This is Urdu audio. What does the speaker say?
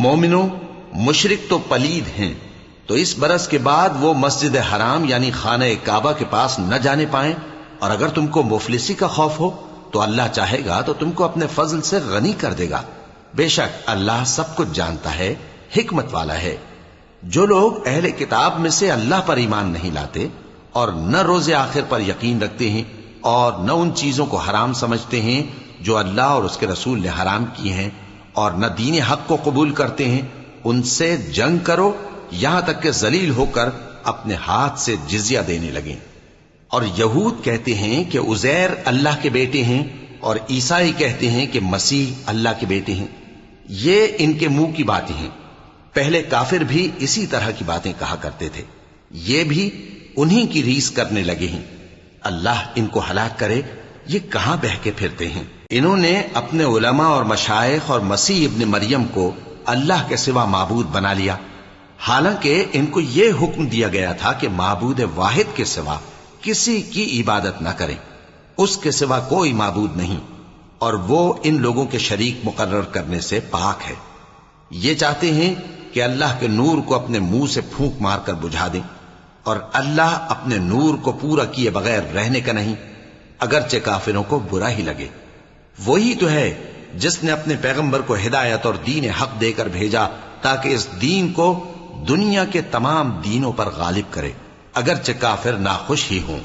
مومنو، مشرک تو پلید ہیں، تو اس برس کے بعد وہ مسجد حرام یعنی خانہ کعبہ کے پاس نہ جانے پائیں، اور اگر تم کو مفلسی کا خوف ہو تو اللہ چاہے گا تو تم کو اپنے فضل سے غنی کر دے گا، بے شک اللہ سب کچھ جانتا ہے، حکمت والا ہے۔ جو لوگ اہل کتاب میں سے اللہ پر ایمان نہیں لاتے اور نہ روز آخر پر یقین رکھتے ہیں اور نہ ان چیزوں کو حرام سمجھتے ہیں جو اللہ اور اس کے رسول نے حرام کی ہیں، اور نہ دین حق کو قبول کرتے ہیں، ان سے جنگ کرو یہاں تک کہ ذلیل ہو کر اپنے ہاتھ سے جزیہ دینے لگیں۔ اور یہود کہتے ہیں کہ عزیر اللہ کے بیٹے ہیں، اور عیسائی کہتے ہیں کہ مسیح اللہ کے بیٹے ہیں۔ یہ ان کے منہ کی باتیں ہیں، پہلے کافر بھی اسی طرح کی باتیں کہا کرتے تھے، یہ بھی انہی کی ریس کرنے لگے ہیں۔ اللہ ان کو ہلاک کرے، یہ کہاں بہہ کے پھرتے ہیں۔ انہوں نے اپنے علماء اور مشائخ اور مسیح ابن مریم کو اللہ کے سوا معبود بنا لیا، حالانکہ ان کو یہ حکم دیا گیا تھا کہ معبود واحد کے سوا کسی کی عبادت نہ کریں، اس کے سوا کوئی معبود نہیں، اور وہ ان لوگوں کے شریک مقرر کرنے سے پاک ہے۔ یہ چاہتے ہیں کہ اللہ کے نور کو اپنے منہ سے پھونک مار کر بجھا دیں، اور اللہ اپنے نور کو پورا کیے بغیر رہنے کا نہیں، اگرچہ کافروں کو برا ہی لگے۔ وہی تو ہے جس نے اپنے پیغمبر کو ہدایت اور دین حق دے کر بھیجا تاکہ اس دین کو دنیا کے تمام دینوں پر غالب کرے، اگرچہ کافر ناخوش ہی ہوں۔